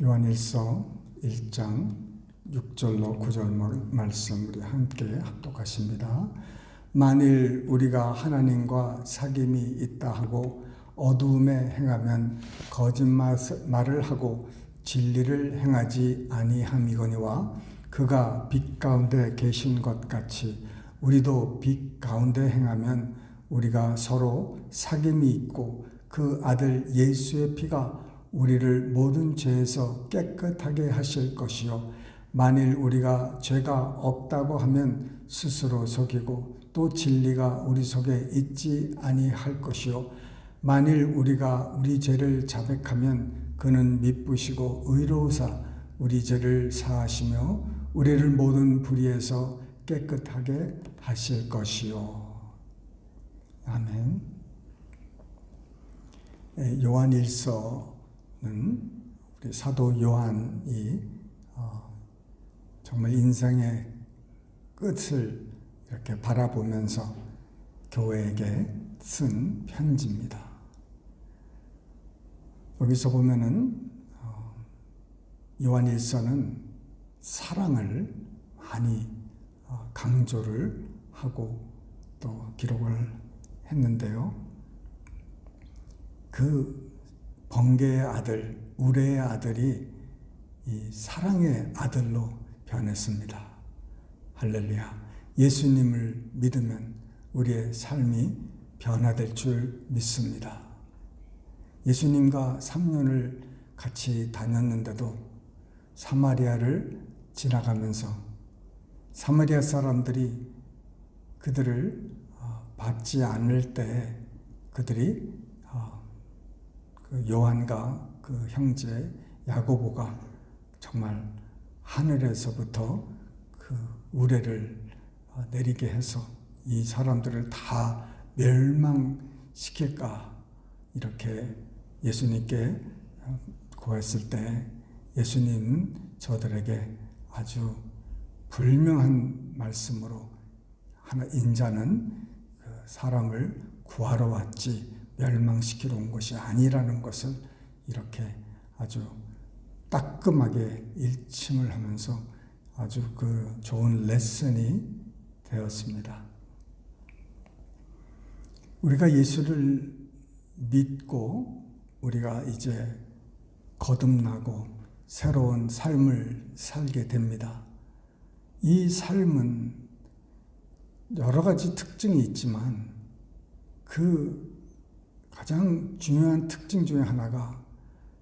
요한일서 1장 6절로 9절 말씀 우리 함께 합독하십니다. 만일 우리가 하나님과 사귐이 있다 하고 어두움에 행하면 거짓말을 하고 진리를 행하지 아니함이거니와 그가 빛 가운데 계신 것 같이 우리도 빛 가운데 행하면 우리가 서로 사귐이 있고 그 아들 예수의 피가 우리를 모든 죄에서 깨끗하게 하실 것이요 만일 우리가 죄가 없다고 하면 스스로 속이고 또 진리가 우리 속에 있지 아니할 것이요 만일 우리가 우리 죄를 자백하면 그는 미쁘시고 의로우사 우리 죄를 사하시며 우리를 모든 불의에서 깨끗하게 하실 것이요. 아멘. 요한일서는 우리 사도 요한이 정말 인생의 끝을 이렇게 바라보면서 교회에게 쓴 편지입니다. 여기서 보면은 요한일서는 사랑을 많이 강조를 하고 또 기록을 했는데요. 그 번개의 아들, 우레의 아들이 이 사랑의 아들로 변했습니다. 할렐루야. 예수님을 믿으면 우리의 삶이 변화될 줄 믿습니다. 예수님과 3년을 같이 다녔는데도 사마리아를 지나가면서 사마리아 사람들이 그들을 받지 않을 때 그들이 그 요한과 그 형제 야고보가 정말 하늘에서부터 그 우레를 내리게 해서 이 사람들을 다 멸망시킬까 이렇게 예수님께 구했을 때 예수님은 저들에게 아주 분명한 말씀으로 인자는 그 사람을 구하러 왔지 멸망시키러 온 것이 아니라는 것을 이렇게 아주 따끔하게 일침을 하면서 아주 그 좋은 레슨이 되었습니다. 우리가 예수를 믿고 우리가 이제 거듭나고 새로운 삶을 살게 됩니다. 이 삶은 여러 가지 특징이 있지만 그 가장 중요한 특징 중에 하나가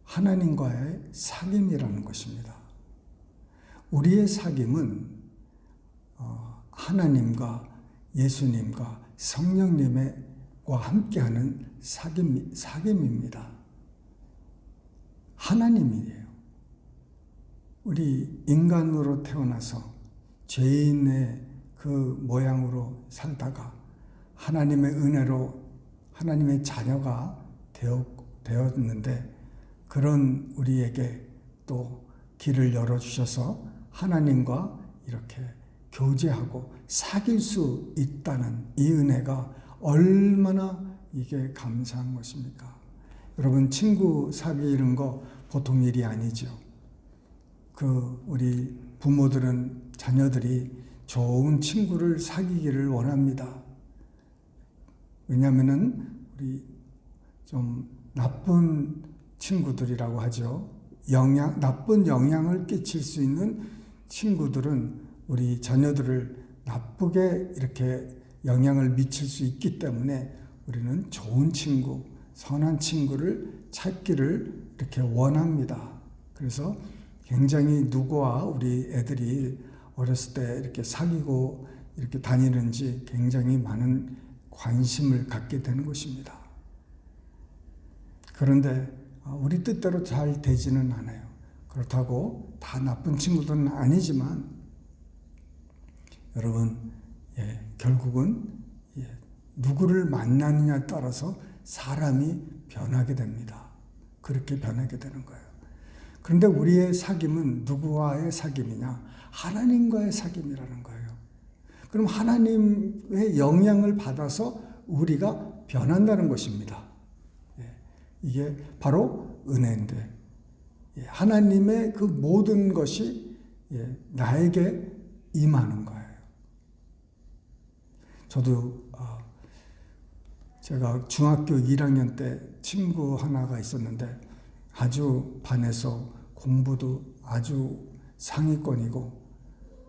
하나님과의 사귐이라는 것입니다. 우리의 사귐은 하나님과 예수님과 성령님과 함께하는 사귐입니다. 하나님이에요. 우리 인간으로 태어나서 죄인의 그 모양으로 살다가 하나님의 은혜로 하나님의 자녀가 되었는데 그런 우리에게 또 길을 열어주셔서 하나님과 이렇게 교제하고 사귈 수 있다는 이 은혜가 얼마나 이게 감사한 것입니까? 여러분 친구 사귀는 거 보통 일이 아니죠. 우리 부모들은 자녀들이 좋은 친구를 사귀기를 원합니다. 왜냐하면은 우리 좀 나쁜 친구들이라고 하죠. 나쁜 영향을 끼칠 수 있는 친구들은 우리 자녀들을 나쁘게 이렇게 영향을 미칠 수 있기 때문에 우리는 좋은 친구, 선한 친구를 찾기를 이렇게 원합니다. 그래서 굉장히 누구와 우리 애들이 어렸을 때 이렇게 사귀고 이렇게 다니는지 굉장히 많은 관심을 갖게 되는 것입니다. 그런데 우리 뜻대로 잘 되지는 않아요. 그렇다고 다 나쁜 친구들은 아니지만 여러분 결국은 누구를 만나느냐에 따라서 사람이 변하게 됩니다. 그렇게 변하게 되는 거예요. 그런데 우리의 사귐은 누구와의 사귐이냐? 하나님과의 사귐이라는 거예요. 그럼 하나님의 영향을 받아서 우리가 변한다는 것입니다. 이게 바로 은혜인데 하나님의 그 모든 것이 나에게 임하는 거예요. 저도 제가 중학교 1학년 때 친구 하나가 있었는데 아주 반에서 공부도 아주 상위권이고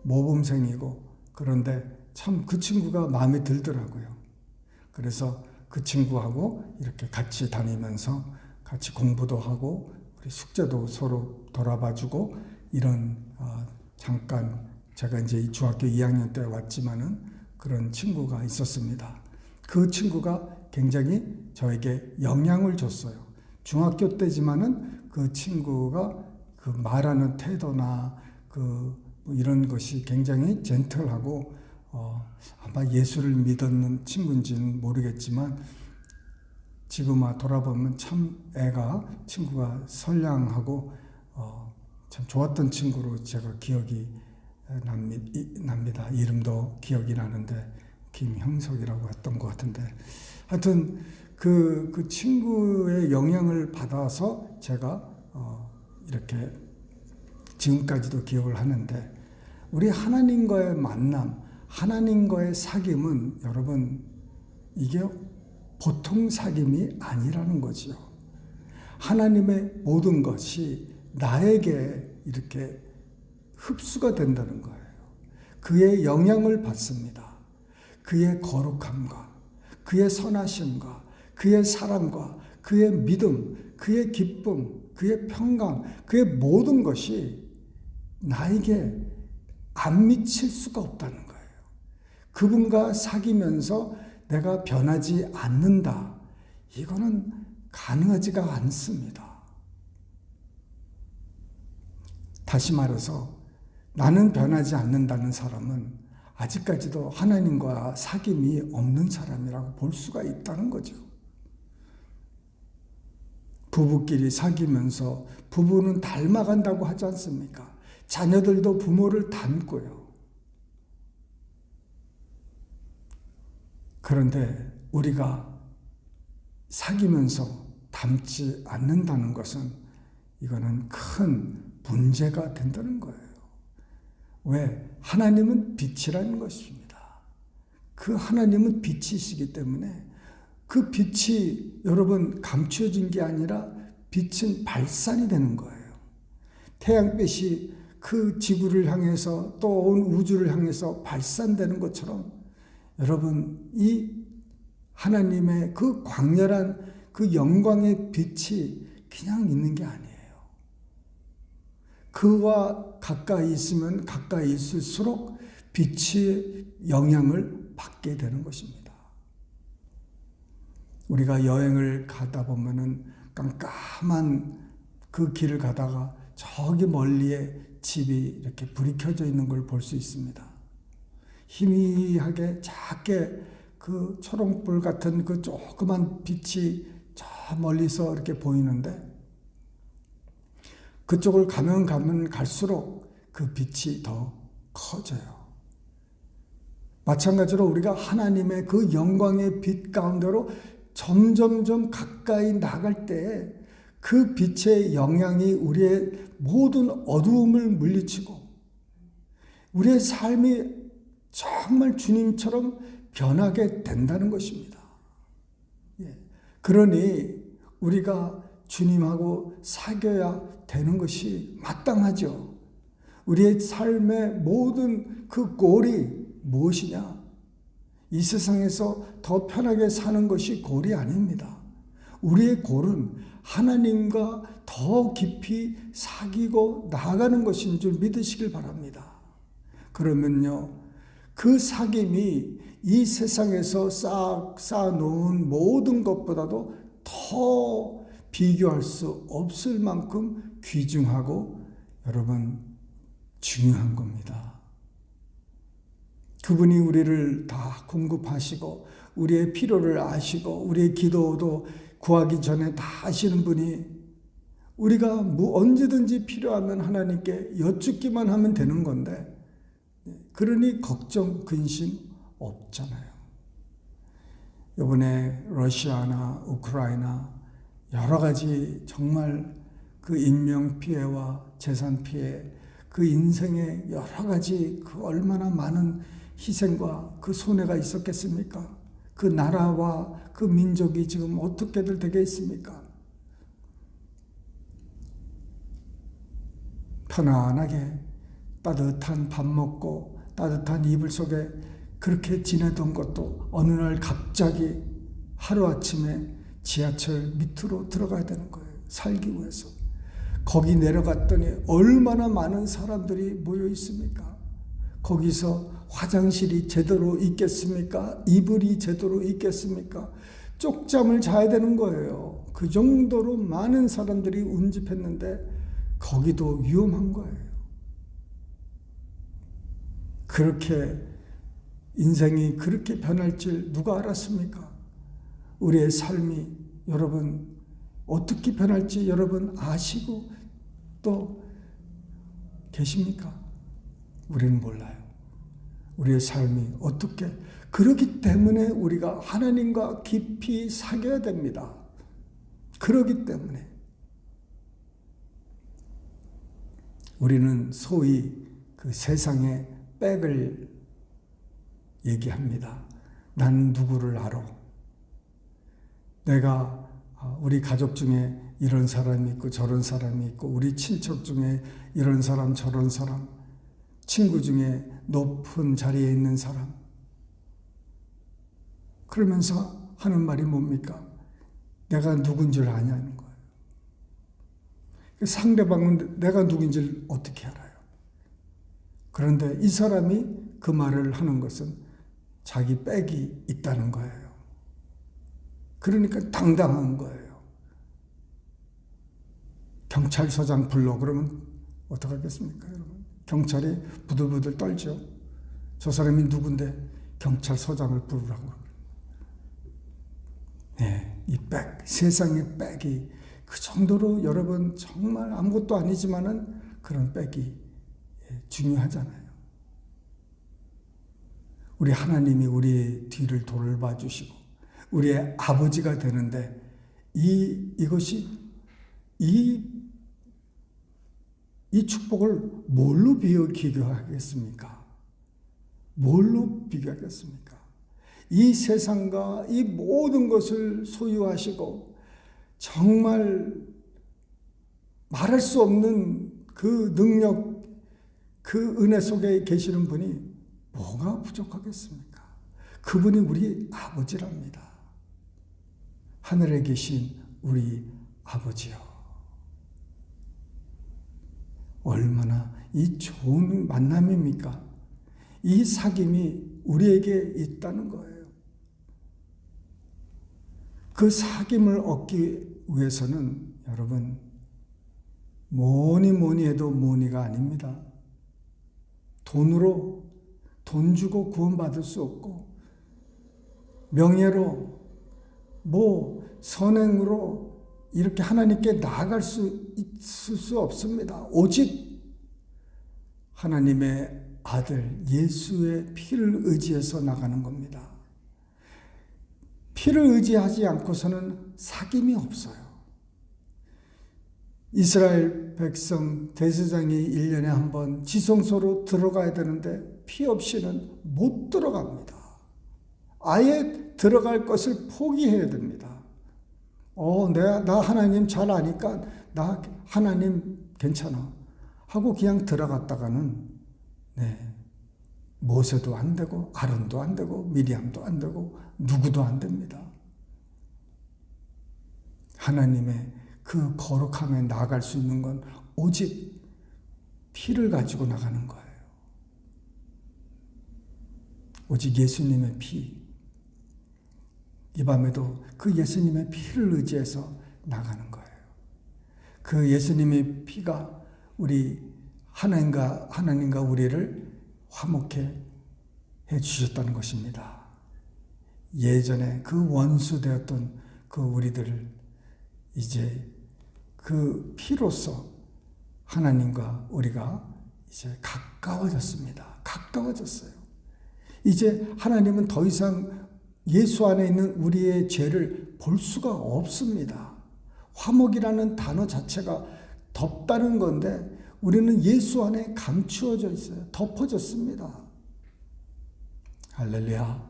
모범생이고, 그런데 참 그 친구가 마음에 들더라고요. 그래서 그 친구하고 이렇게 같이 다니면서 같이 공부도 하고 우리 숙제도 서로 돌아봐주고 이런 잠깐 제가 이제 중학교 2학년 때 왔지만은 그런 친구가 있었습니다. 그 친구가 굉장히 저에게 영향을 줬어요. 중학교 때지만은 그 친구가 그 말하는 태도나 뭐 이런 것이 굉장히 젠틀하고 아마 예수를 믿었는 친구인지는 모르겠지만 지금 돌아보면 참 친구가 선량하고 참 좋았던 친구로 제가 기억이 납니다. 이름도 기억이 나는데 김형석이라고 했던 것 같은데, 하여튼 그 친구의 영향을 받아서 제가 이렇게 지금까지도 기억을 하는데, 우리 하나님과의 만남, 하나님과의 사귐은 여러분 이게 보통 사귐이 아니라는 거죠. 하나님의 모든 것이 나에게 이렇게 흡수가 된다는 거예요. 그의 영향을 받습니다. 그의 거룩함과 그의 선하심과 그의 사랑과 그의 믿음, 그의 기쁨, 그의 평강, 그의 모든 것이 나에게 안 미칠 수가 없다는 거예요. 그분과 사귀면서 내가 변하지 않는다. 이거는 가능하지가 않습니다. 다시 말해서 나는 변하지 않는다는 사람은 아직까지도 하나님과 사귐이 없는 사람이라고 볼 수가 있다는 거죠. 부부끼리 사귀면서 부부는 닮아간다고 하지 않습니까? 자녀들도 부모를 닮고요. 그런데 우리가 사귀면서 닮지 않는다는 것은 이거는 큰 문제가 된다는 거예요. 왜? 하나님은 빛이라는 것입니다. 그 하나님은 빛이시기 때문에 그 빛이 여러분 감추어진 게 아니라 빛은 발산이 되는 거예요. 태양빛이 그 지구를 향해서 또 온 우주를 향해서 발산되는 것처럼 여러분 이 하나님의 그 광렬한 그 영광의 빛이 그냥 있는 게 아니에요. 그와 가까이 있으면 가까이 있을수록 빛의 영향을 받게 되는 것입니다. 우리가 여행을 가다 보면은 깜깜한 그 길을 가다가 저기 멀리에 집이 이렇게 불이 켜져 있는 걸 볼 수 있습니다. 희미하게 작게 그 초롱불 같은 그 조그만 빛이 저 멀리서 이렇게 보이는데 그쪽을 가면 갈수록 그 빛이 더 커져요. 마찬가지로 우리가 하나님의 그 영광의 빛 가운데로 점점점 가까이 나갈 때 그 빛의 영향이 우리의 모든 어두움을 물리치고 우리의 삶이 정말 주님처럼 변하게 된다는 것입니다. 그러니 우리가 주님하고 사귀어야 되는 것이 마땅하죠. 우리의 삶의 모든 그 골이 무엇이냐? 이 세상에서 더 편하게 사는 것이 골이 아닙니다. 우리의 골은 하나님과 더 깊이 사귀고 나아가는 것인 줄 믿으시길 바랍니다. 그러면요, 그 사귐이 이 세상에서 쌓아놓은 모든 것보다도 더 비교할 수 없을 만큼 귀중하고 여러분 중요한 겁니다. 그분이 우리를 다 공급하시고 우리의 필요를 아시고 우리의 기도도 구하기 전에 다 아시는 분이 우리가 언제든지 필요하면 하나님께 여쭙기만 하면 되는 건데 그러니 걱정, 근심 없잖아요. 이번에 러시아나 우크라이나 여러 가지 정말 그 인명 피해와 재산 피해, 그 인생의 여러 가지 그 얼마나 많은 희생과 그 손해가 있었겠습니까? 그 나라와 그 민족이 지금 어떻게들 되겠습니까? 편안하게 따뜻한 밥 먹고 따뜻한 이불 속에 그렇게 지내던 것도 어느 날 갑자기 하루아침에 지하철 밑으로 들어가야 되는 거예요. 살기 위해서. 거기 내려갔더니 얼마나 많은 사람들이 모여 있습니까? 거기서 화장실이 제대로 있겠습니까? 이불이 제대로 있겠습니까? 쪽잠을 자야 되는 거예요. 그 정도로 많은 사람들이 운집했는데 거기도 위험한 거예요. 그렇게 인생이 그렇게 변할 줄 누가 알았습니까? 우리의 삶이 여러분 어떻게 변할지 여러분 아시고 또 계십니까? 우리는 몰라요. 우리의 삶이 어떻게, 그렇기 때문에 우리가 하나님과 깊이 사귀어야 됩니다. 그렇기 때문에 우리는 소위 그 세상의 백을 얘기합니다. 난 누구를 알아? 내가 우리 가족 중에 이런 사람이 있고 저런 사람이 있고 우리 친척 중에 이런 사람 저런 사람, 친구 중에 높은 자리에 있는 사람, 그러면서 하는 말이 뭡니까? 내가 누군 줄 아냐는 거예요. 상대방은 내가 누군지를 어떻게 알아요? 그런데 이 사람이 그 말을 하는 것은 자기 백이 있다는 거예요. 그러니까 당당한 거예요. 경찰서장 불러 그러면 어떡하겠습니까, 여러분? 경찰이 부들부들 떨죠. 저 사람이 누군데 경찰서장을 부르라고. 네, 이 백, 세상의 백이 그 정도로 여러분 정말 아무것도 아니지만은 그런 백이 중요하잖아요. 우리 하나님이 우리의 뒤를 돌봐주시고 우리의 아버지가 되는데 이것이 이 축복을 뭘로 비교하겠습니까? 뭘로 비교하겠습니까? 이 세상과 이 모든 것을 소유하시고 정말 말할 수 없는 그 능력, 그 은혜 속에 계시는 분이 뭐가 부족하겠습니까? 그분이 우리 아버지랍니다. 하늘에 계신 우리 아버지요. 얼마나 이 좋은 만남입니까? 이 사귐이 우리에게 있다는 거예요. 그 사귐을 얻기 위해서는 여러분 뭐니 해도 뭐니가 아닙니다. 돈 주고 구원받을 수 없고 명예로 선행으로 이렇게 하나님께 나아갈 수 있을 수 없습니다. 오직 하나님의 아들 예수의 피를 의지해서 나가는 겁니다. 피를 의지하지 않고서는 사귐이 없어요. 이스라엘 백성 대제사장이 1년에 한 번 지성소로 들어가야 되는데 피 없이는 못 들어갑니다. 아예 들어갈 것을 포기해야 됩니다. 나 하나님 잘 아니까 나 하나님 괜찮아 하고 그냥 들어갔다가는 모세도 안 되고 아론도 안 되고 미리암도 안 되고 누구도 안 됩니다. 하나님의 그 거룩함에 나아갈 수 있는 건 오직 피를 가지고 나가는 거예요. 오직 예수님의 피. 이 밤에도 그 예수님의 피를 의지해서 나가는 거예요. 그 예수님의 피가 우리 하나님과 우리를 화목해 주셨다는 것입니다. 예전에 그 원수 되었던 그 우리들을 이제 그 피로써 하나님과 우리가 이제 가까워졌습니다. 가까워졌어요. 이제 하나님은 더 이상 예수 안에 있는 우리의 죄를 볼 수가 없습니다. 화목이라는 단어 자체가 덮다는 건데 우리는 예수 안에 감추어져 있어요. 덮어졌습니다. 할렐루야.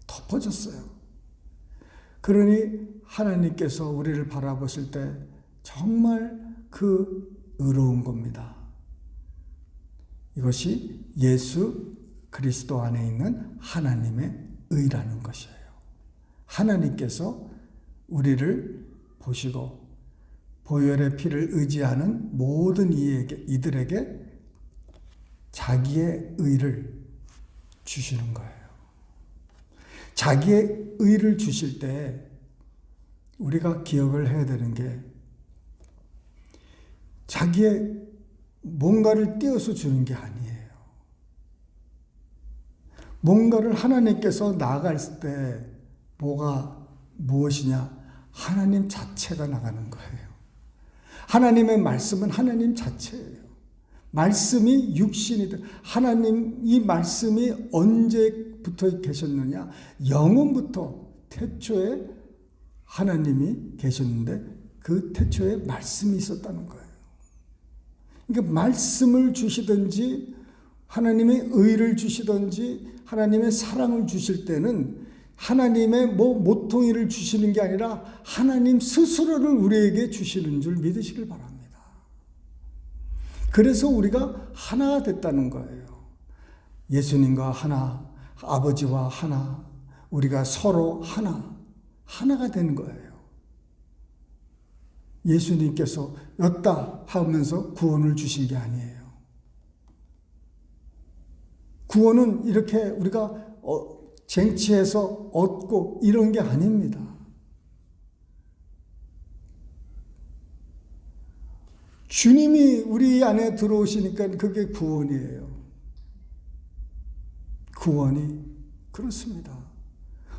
덮어졌어요. 그러니 하나님께서 우리를 바라보실 때 정말 그 의로운 겁니다. 이것이 예수 그리스도 안에 있는 하나님의 의라는 것이에요. 하나님께서 우리를 보시고 보혈의 피를 의지하는 모든 이들에게 자기의 의를 주시는 거예요. 자기의 의를 주실 때 우리가 기억을 해야 되는 게 자기의 뭔가를 띄어서 주는 게 아니에요. 뭔가를 하나님께서 나아갈 때 무엇이냐? 하나님 자체가 나가는 거예요. 하나님의 말씀은 하나님 자체예요. 말씀이 육신이 돼. 하나님 이 말씀이 언제부터 계셨느냐? 영원부터 태초에 하나님이 계셨는데 그 태초에 말씀이 있었다는 거예요. 그러니까 말씀을 주시든지 하나님의 의를 주시든지 하나님의 사랑을 주실 때는 하나님의 모퉁이를 주시는 게 아니라 하나님 스스로를 우리에게 주시는 줄 믿으시길 바랍니다. 그래서 우리가 하나가 됐다는 거예요. 예수님과 하나, 아버지와 하나, 우리가 서로 하나가 되는 거예요. 예수님께서 였다 하면서 구원을 주신 게 아니에요. 구원은 이렇게 우리가 쟁취해서 얻고 이런 게 아닙니다. 주님이 우리 안에 들어오시니까 그게 구원이에요. 구원이 그렇습니다.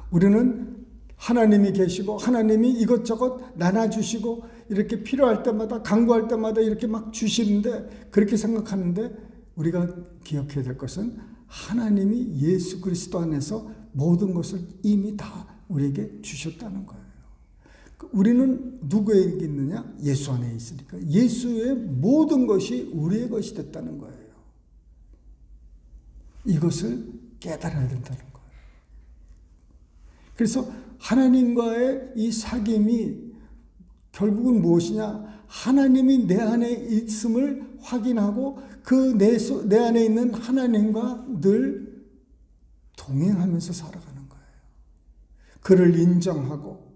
우리는 하나님이 계시고 하나님이 이것저것 나눠주시고 이렇게 필요할 때마다 간구할 때마다 이렇게 막 주시는데 그렇게 생각하는데 우리가 기억해야 될 것은 하나님이 예수 그리스도 안에서 모든 것을 이미 다 우리에게 주셨다는 거예요. 우리는 누구에게 있느냐? 예수 안에 있으니까 예수의 모든 것이 우리의 것이 됐다는 거예요. 이것을 깨달아야 된다는 거예요. 그래서 하나님과의 이 사귐이 결국은 무엇이냐? 하나님이 내 안에 있음을 확인하고 그 내 안에 있는 하나님과 늘 동행하면서 살아가는 거예요. 그를 인정하고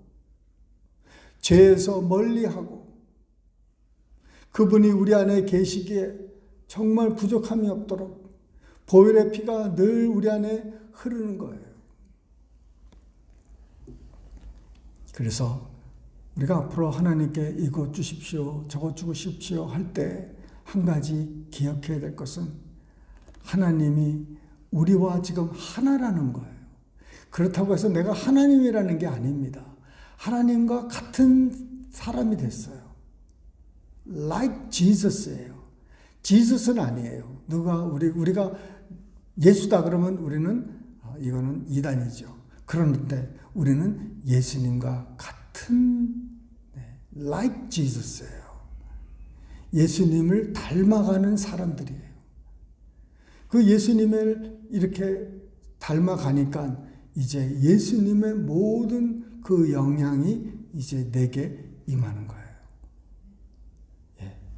죄에서 멀리하고 그분이 우리 안에 계시기에 정말 부족함이 없도록 보혈의 피가 늘 우리 안에 흐르는 거예요. 그래서 우리가 앞으로 하나님께 이것 주십시오, 저것 주십시오 할 때 한 가지 기억해야 될 것은 하나님이 우리와 지금 하나라는 거예요. 그렇다고 해서 내가 하나님이라는 게 아닙니다. 하나님과 같은 사람이 됐어요. Like Jesus예요. 지저스는 아니에요. 우리가 예수다 그러면 우리는 이거는 이단이죠. 그런데 우리는 예수님과 같은 like Jesus예요. 예수님을 닮아가는 사람들이에요. 그 예수님을 이렇게 닮아가니까 이제 예수님의 모든 그 영향이 이제 내게 임하는 거예요.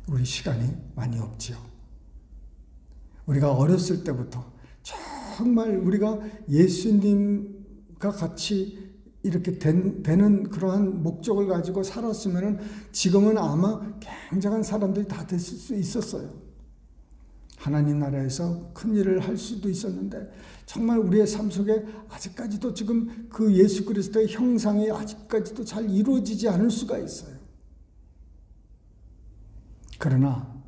우리 시간이 많이 없지요. 우리가 어렸을 때부터 정말 우리가 예수님과 같이 이렇게 되는 그러한 목적을 가지고 살았으면 지금은 아마 굉장한 사람들이 다 됐을 수 있었어요. 하나님 나라에서 큰 일을 할 수도 있었는데 정말 우리의 삶 속에 아직까지도 지금 그 예수 그리스도의 형상이 아직까지도 잘 이루어지지 않을 수가 있어요. 그러나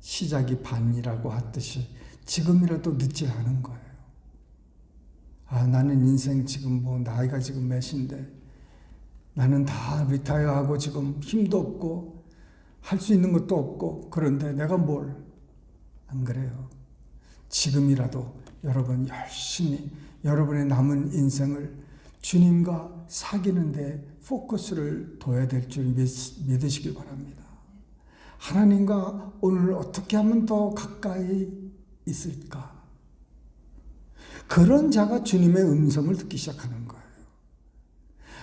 시작이 반이라고 하듯이 지금이라도 늦지 않은 거예요. 나는 인생 지금 나이가 지금 몇인데 나는 다 리타이어하고 지금 힘도 없고 할 수 있는 것도 없고 그런데 내가 안 그래요. 지금이라도 여러분 열심히 여러분의 남은 인생을 주님과 사귀는 데 포커스를 둬야 될 줄 믿으시길 바랍니다. 하나님과 오늘 어떻게 하면 더 가까이 있을까? 그런 자가 주님의 음성을 듣기 시작하는 거예요.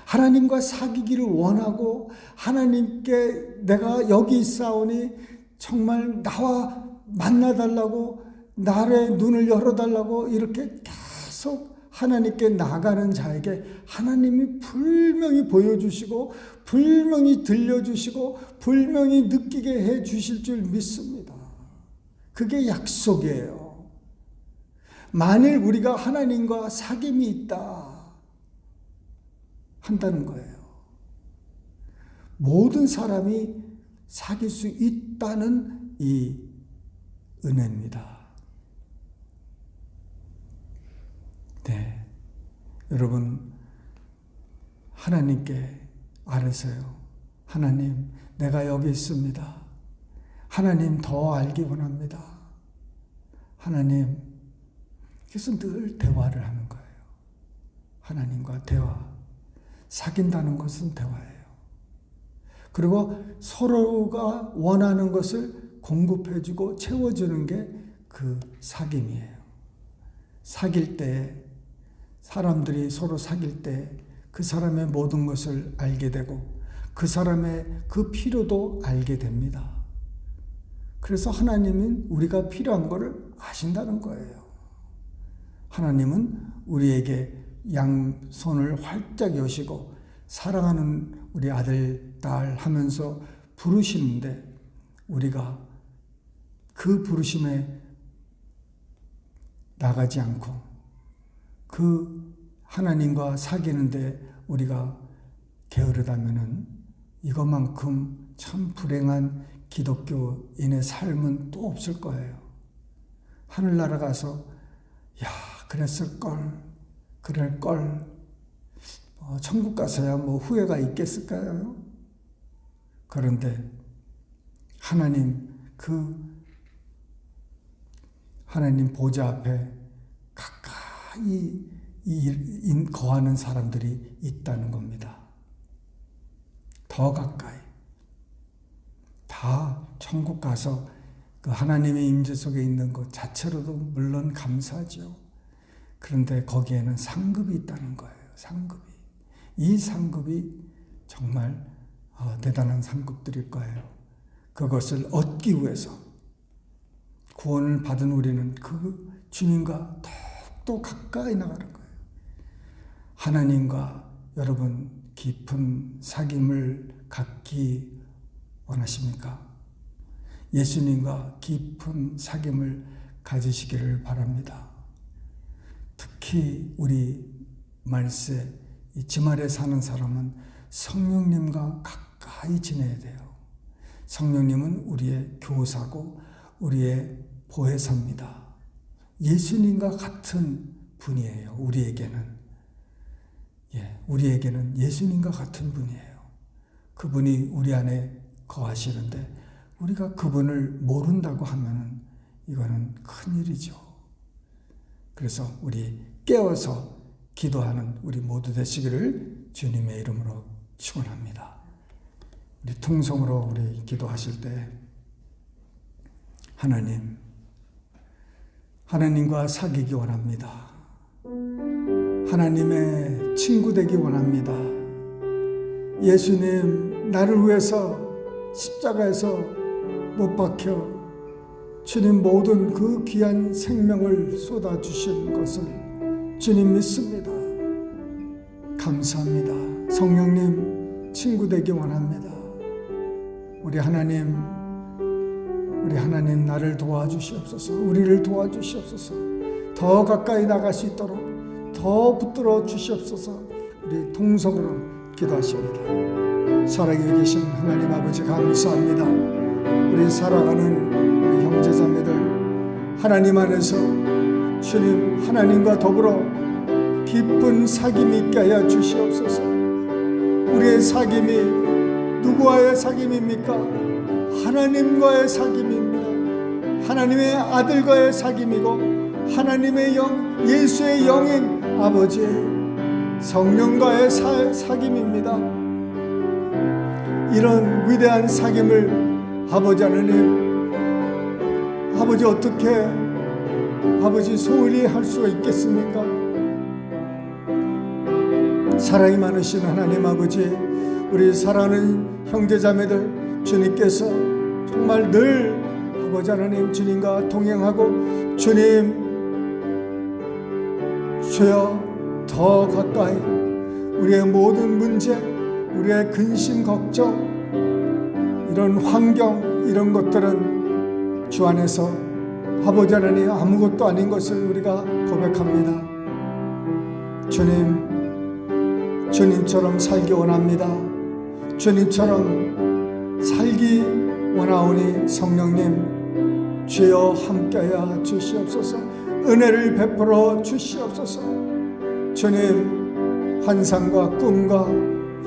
하나님과 사귀기를 원하고 하나님께 내가 여기 있사오니 정말 나와 만나달라고, 나의 눈을 열어달라고 이렇게 계속 하나님께 나가는 자에게 하나님이 분명히 보여주시고 분명히 들려주시고 분명히 느끼게 해주실 줄 믿습니다. 그게 약속이에요. 만일 우리가 하나님과 사귐이 있다 한다는 거예요. 모든 사람이 사귈 수 있다는 이 은혜입니다. 네, 여러분 하나님께 아뢰세요. 하나님, 내가 여기 있습니다. 하나님 더 알기 원합니다. 하나님, 그래서 늘 대화를 하는 거예요. 하나님과 대화. 사귄다는 것은 대화예요. 그리고 서로가 원하는 것을 공급해주고 채워주는 게 그 사귐이에요. 사귈 때, 사람들이 서로 사귈 때 그 사람의 모든 것을 알게 되고 그 사람의 그 필요도 알게 됩니다. 그래서 하나님은 우리가 필요한 것을 아신다는 거예요. 하나님은 우리에게 양손을 활짝 여시고 사랑하는 우리 아들, 딸 하면서 부르시는데 우리가 그 부르심에 나가지 않고 그 하나님과 사귀는데 우리가 게으르다면은 이것만큼 참 불행한 기독교인의 삶은 또 없을 거예요. 하늘나라 가서 야, 그랬을걸, 그럴걸, 천국 가서야 뭐 후회가 있겠을까요? 그런데 하나님, 하나님 보좌 앞에 가까이 거하는 사람들이 있다는 겁니다. 더 가까이. 다 천국 가서 그 하나님의 임재 속에 있는 것 자체로도 물론 감사하죠. 그런데 거기에는 상급이 있다는 거예요. 상급이. 이 상급이 정말 대단한 상급들일 거예요. 그것을 얻기 위해서 구원을 받은 우리는 그 주님과 더욱더 가까이 나가는 거예요. 하나님과 여러분 깊은 사귐을 갖기 원하십니까? 예수님과 깊은 사귐을 가지시기를 바랍니다. 특히 우리 말세, 이 지말에 사는 사람은 성령님과 가까이 지내야 돼요. 성령님은 우리의 교사고 우리의 보혜사입니다. 예수님과 같은 분이에요. 우리에게는 예수님과 같은 분이에요. 그분이 우리 안에 거하시는데 우리가 그분을 모른다고 하면 이거는 큰일이죠. 그래서 우리 깨어서 기도하는 우리 모두 되시기를 주님의 이름으로 축원합니다. 우리 통성으로 우리 기도하실 때 하나님과 사귀기 원합니다. 하나님의 친구 되기 원합니다. 예수님, 나를 위해서 십자가에서 못 박혀 주님 모든 그 귀한 생명을 쏟아주신 것을 주님 믿습니다. 감사합니다. 성령님, 친구 되기 원합니다. 우리 하나님 나를 도와주시옵소서. 우리를 도와주시옵소서. 더 가까이 나갈 수 있도록 더 붙들어 주시옵소서. 우리 통성으로 기도하십니다. 살아계에 계신 하나님 아버지 감사합니다. 우리 사랑하는 우리 형제자매들 하나님 안에서 주님 하나님과 더불어 깊은 사귐이 있게 하여 주시옵소서. 우리의 사귐이 누구와의 사귐입니까? 하나님과의 사귐입니다. 하나님의 아들과의 사귐이고 하나님의 영, 예수의 영인 아버지 성령과의 사귐입니다. 이런 위대한 사귐을 아버지 하나님, 아버지 어떻게 아버지 소홀히 할 수가 있겠습니까? 사랑이 많으신 하나님 아버지, 우리 사랑하는 형제자매들 주님께서 정말 늘 아버지 하나님 주님과 동행하고 주님 주여 더 가까이 우리의 모든 문제, 우리의 근심 걱정, 이런 환경, 이런 것들은 주 안에서 아버지 하나님 아무것도 아닌 것을 우리가 고백합니다. 주님, 주님처럼 살기 원합니다. 주님처럼 살기 원하오니 성령님 주여 함께하여 주시옵소서. 은혜를 베풀어 주시옵소서. 주님, 환상과 꿈과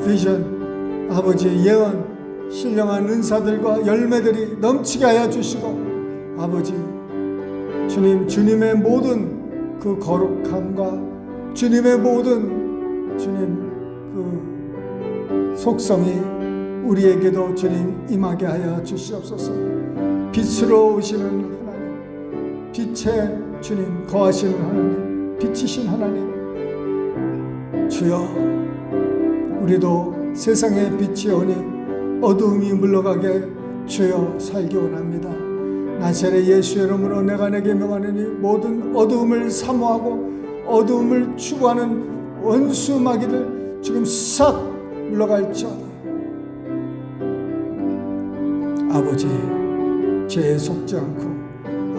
비전, 아버지의 예언, 신령한 은사들과 열매들이 넘치게 하여 주시고, 아버지 주님, 주님의 모든 그 거룩함과 주님의 모든 주님 그 속성이 우리에게도 주님 임하게 하여 주시옵소서. 빛으로 오시는 하나님, 빛에 주님 거하시는 하나님, 빛이신 하나님, 주여 우리도 세상의 빛이 오니 어두움이 물러가게 주여 살기 원합니다. 나사렛 예수 이름으로 내가 내게 명하노니 모든 어두움을 사모하고 어두움을 추구하는 원수 마귀들 지금 싹 물러갈지어다. 아버지, 죄에 속지 않고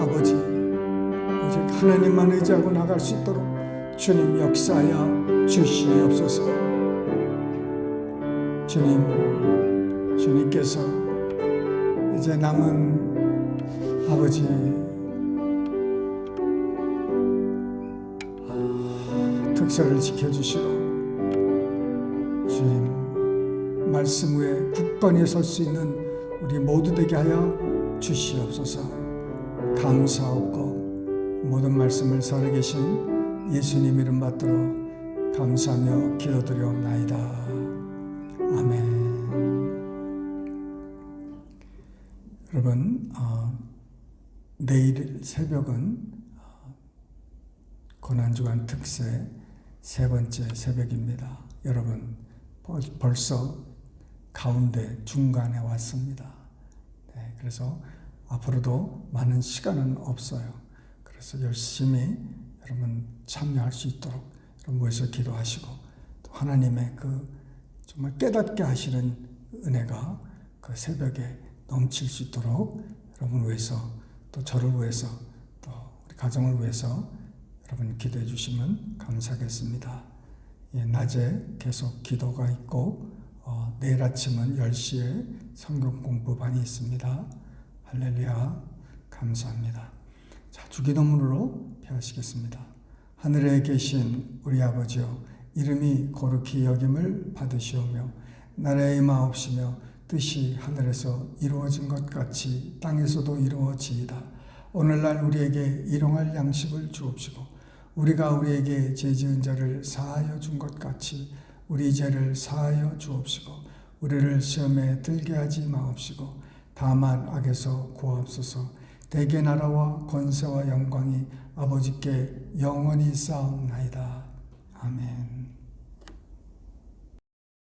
아버지 오직 하나님만 의지하고 나갈 수 있도록 주님 역사하여 주시옵소서. 주님께서 이제 남은 아버지 특사를 지켜주시고 주님 말씀 위에 굳건히 설 수 있는 우리 모두 되게 하여 주시옵소서. 감사하고 모든 말씀을 살아계신 예수님 이름 받들어 감사하며 기도드리옵나이다. 아멘. 여러분, 내일 새벽은 고난주간 특세 세 번째 새벽입니다. 여러분, 벌써 가운데 중간에 왔습니다. 네, 그래서 앞으로도 많은 시간은 없어요. 그래서 열심히 여러분 참여할 수 있도록 여러분 모여서 기도하시고, 또 하나님의 그 정말 깨닫게 하시는 은혜가 그 새벽에 넘칠 수 있도록 여러분 위해서, 또 저를 위해서, 또 우리 가정을 위해서 여러분 기도해 주시면 감사하겠습니다. 예, 낮에 계속 기도가 있고 내일 아침은 10시에 성경 공부반이 있습니다. 할렐루야, 감사합니다. 자, 주기도문으로 피하시겠습니다. 하늘에 계신 우리 아버지여, 이름이 거룩히 여김을 받으시오며 나라의 임하옵시며 뜻이 하늘에서 이루어진 것 같이 땅에서도 이루어지이다. 오늘날 우리에게 일용할 양식을 주옵시고 우리가 우리에게 죄 지은 자를 사하여 준 것 같이 우리 죄를 사하여 주옵시고 우리를 시험에 들게 하지 마옵시고 다만 악에서 구하옵소서. 대개 나라와 권세와 영광이 아버지께 영원히 쌓옵나이다. 아멘.